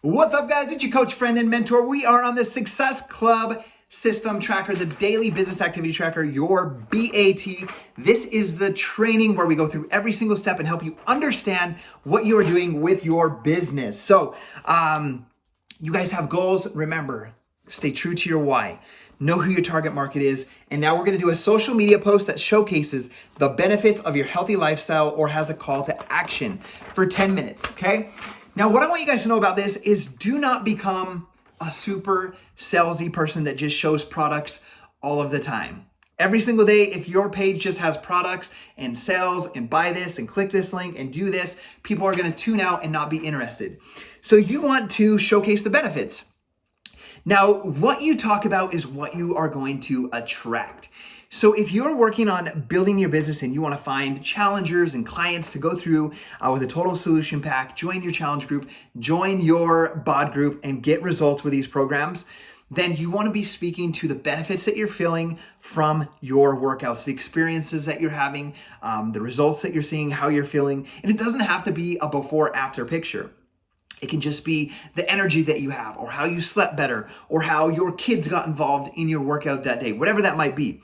What's up, guys? It's your coach, friend, and mentor. We are on the Success Club System Tracker, the daily business activity tracker, your BAT. This is the training where we go through every single step and help you understand what you are doing with your business. So, you guys have goals. Remember, stay true to your why. Know who your target market is. And now we're going to do a social media post that showcases the benefits of your healthy lifestyle or has a call to action for 10 minutes, okay? Now, what I want you guys to know about this is do not become a super salesy person that just shows products all of the time. Every single day, if your page just has products and sales and buy this and click this link and do this, people are going to tune out and not be interested. So you want to showcase the benefits. Now, what you talk about is what you are going to attract. So if you're working on building your business and you want to find challengers and clients to go through with a total solution pack, join your challenge group, join your BOD group, and get results with these programs, then you want to be speaking to the benefits that you're feeling from your workouts, the experiences that you're having, the results that you're seeing, how you're feeling. And it doesn't have to be a before-after picture. It can just be the energy that you have, or how you slept better, or how your kids got involved in your workout that day, whatever that might be.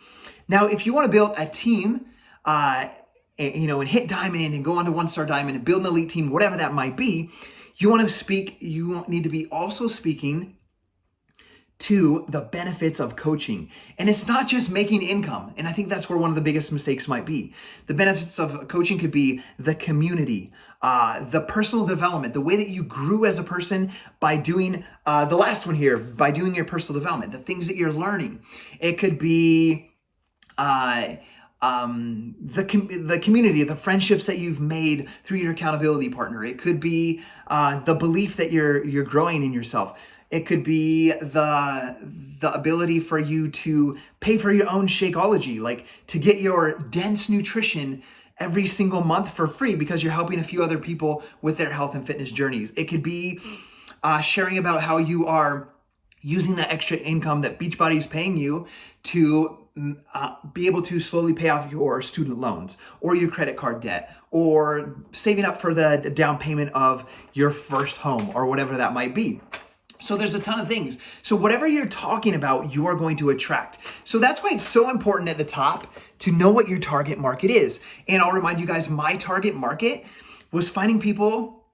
Now, if you want to build a team, and hit diamond and go on to one-star diamond and build an elite team, whatever that might be, you need to be also speaking to the benefits of coaching. And it's not just making income. And I think that's where one of the biggest mistakes might be. The benefits of coaching could be the community, the personal development, the way that you grew as a person by doing the last one here, by doing your personal development, the things that you're learning. It could be the community, the friendships that you've made through your accountability partner. It could be the belief that you're growing in yourself. It could be the ability for you to pay for your own Shakeology, like to get your dense nutrition every single month for free because you're helping a few other people with their health and fitness journeys. It could be sharing about how you are using the extra income that Beachbody is paying you to be able to slowly pay off your student loans or your credit card debt, or saving up for the down payment of your first home or whatever that might be. So there's a ton of things. So whatever you're talking about, you are going to attract. So that's why it's so important at the top to know what your target market is. And I'll remind you guys, my target market was finding people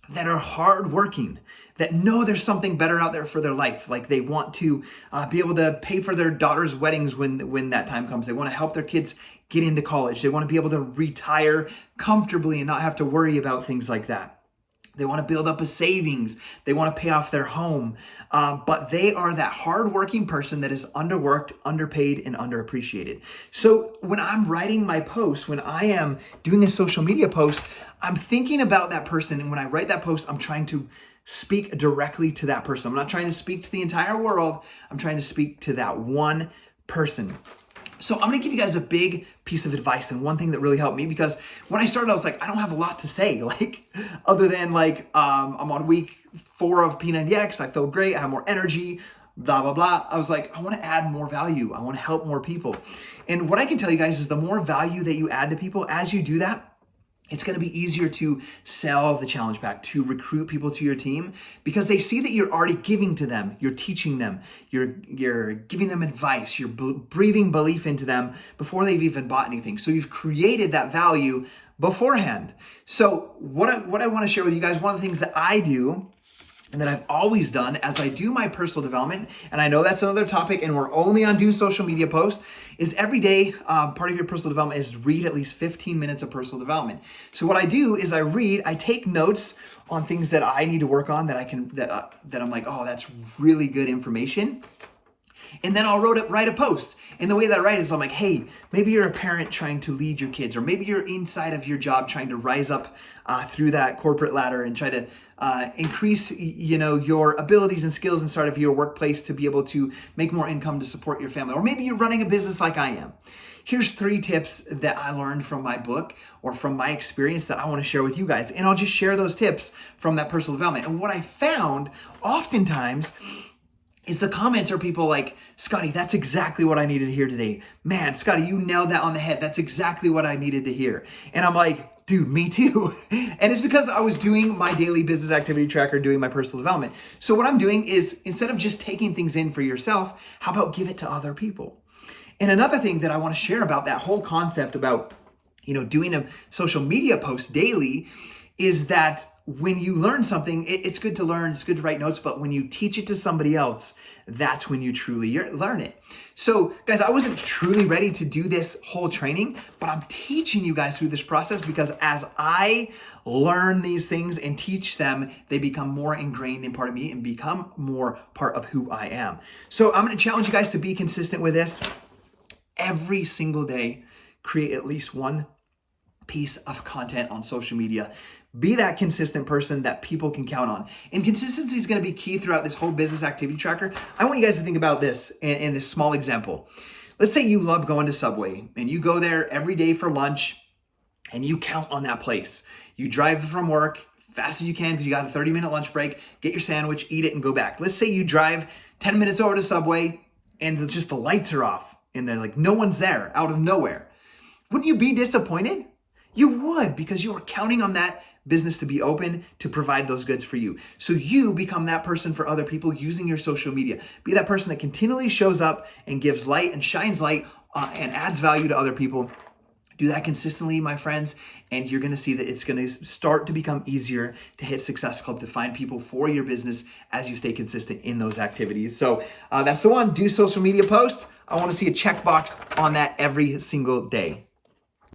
that are hardworking, that know there's something better out there for their life. Like they want to be able to pay for their daughter's weddings when that time comes. They want to help their kids get into college. They want to be able to retire comfortably and not have to worry about things like that. They want to build up a savings. They want to pay off their home. But they are that hardworking person that is underworked, underpaid, and underappreciated. So when I'm writing my post, when I am doing a social media post, I'm thinking about that person. And when I write that post, I'm trying to speak directly to that person. I'm not trying to speak to the entire world. I'm trying to speak to that one person. So I'm gonna give you guys a big piece of advice, and one thing that really helped me, because when I started, I was like, I don't have a lot to say, other than I'm on week 4 of P90X, I feel great, I have more energy, blah, blah, blah. I was like, I wanna add more value, I wanna help more people. And what I can tell you guys is the more value that you add to people, as you do that, it's going to be easier to sell the challenge pack, to recruit people to your team, because they see that you're already giving to them, you're teaching them, you're giving them advice, you're breathing belief into them before they've even bought anything. So you've created that value beforehand. So what I want to share with you guys, one of the things that I do and that I've always done as I do my personal development, and I know that's another topic and we're only on do social media posts, is every day, part of your personal development is read at least 15 minutes of personal development. So what I do is I take notes on things that I need to work on that I'm like, oh, that's really good information. And then I'll write a post. And the way that I write is I'm like, hey, maybe you're a parent trying to lead your kids, or maybe you're inside of your job trying to rise up through that corporate ladder and try to increase, your abilities and skills inside of your workplace to be able to make more income to support your family. Or maybe you're running a business like I am. Here's 3 tips that I learned from my book or from my experience that I want to share with you guys. And I'll just share those tips from that personal development. And what I found oftentimes is the comments are people like, Scotty, that's exactly what I needed to hear today. Man, Scotty, you nailed that on the head. That's exactly what I needed to hear. And I'm like, dude, me too. And it's because I was doing my daily business activity tracker, doing my personal development. So what I'm doing is, instead of just taking things in for yourself, how about give it to other people? And another thing that I want to share about that whole concept about, doing a social media post daily is that when you learn something, it's good to learn, it's good to write notes, but when you teach it to somebody else, that's when you truly learn it. So guys, I wasn't truly ready to do this whole training, but I'm teaching you guys through this process because as I learn these things and teach them, they become more ingrained in part of me and become more part of who I am. So I'm going to challenge you guys to be consistent with this. Every single day, create at least one piece of content on social media. Be that consistent person that people can count on. And consistency is going to be key throughout this whole business activity tracker. I want you guys to think about this in this small example. Let's say you love going to Subway and you go there every day for lunch and you count on that place. You drive from work fast as you can because you got a 30-minute lunch break, get your sandwich, eat it, and go back. Let's say you drive 10 minutes over to Subway and it's just the lights are off and they're like, no one's there out of nowhere. Wouldn't you be disappointed? You would, because you are counting on that business to be open to provide those goods for you. So you become that person for other people using your social media. Be that person that continually shows up and gives light and shines light and adds value to other people. Do that consistently, my friends, and you're gonna see that it's gonna start to become easier to hit Success Club, to find people for your business as you stay consistent in those activities. So that's the one. Do social media post. I wanna see a checkbox on that every single day.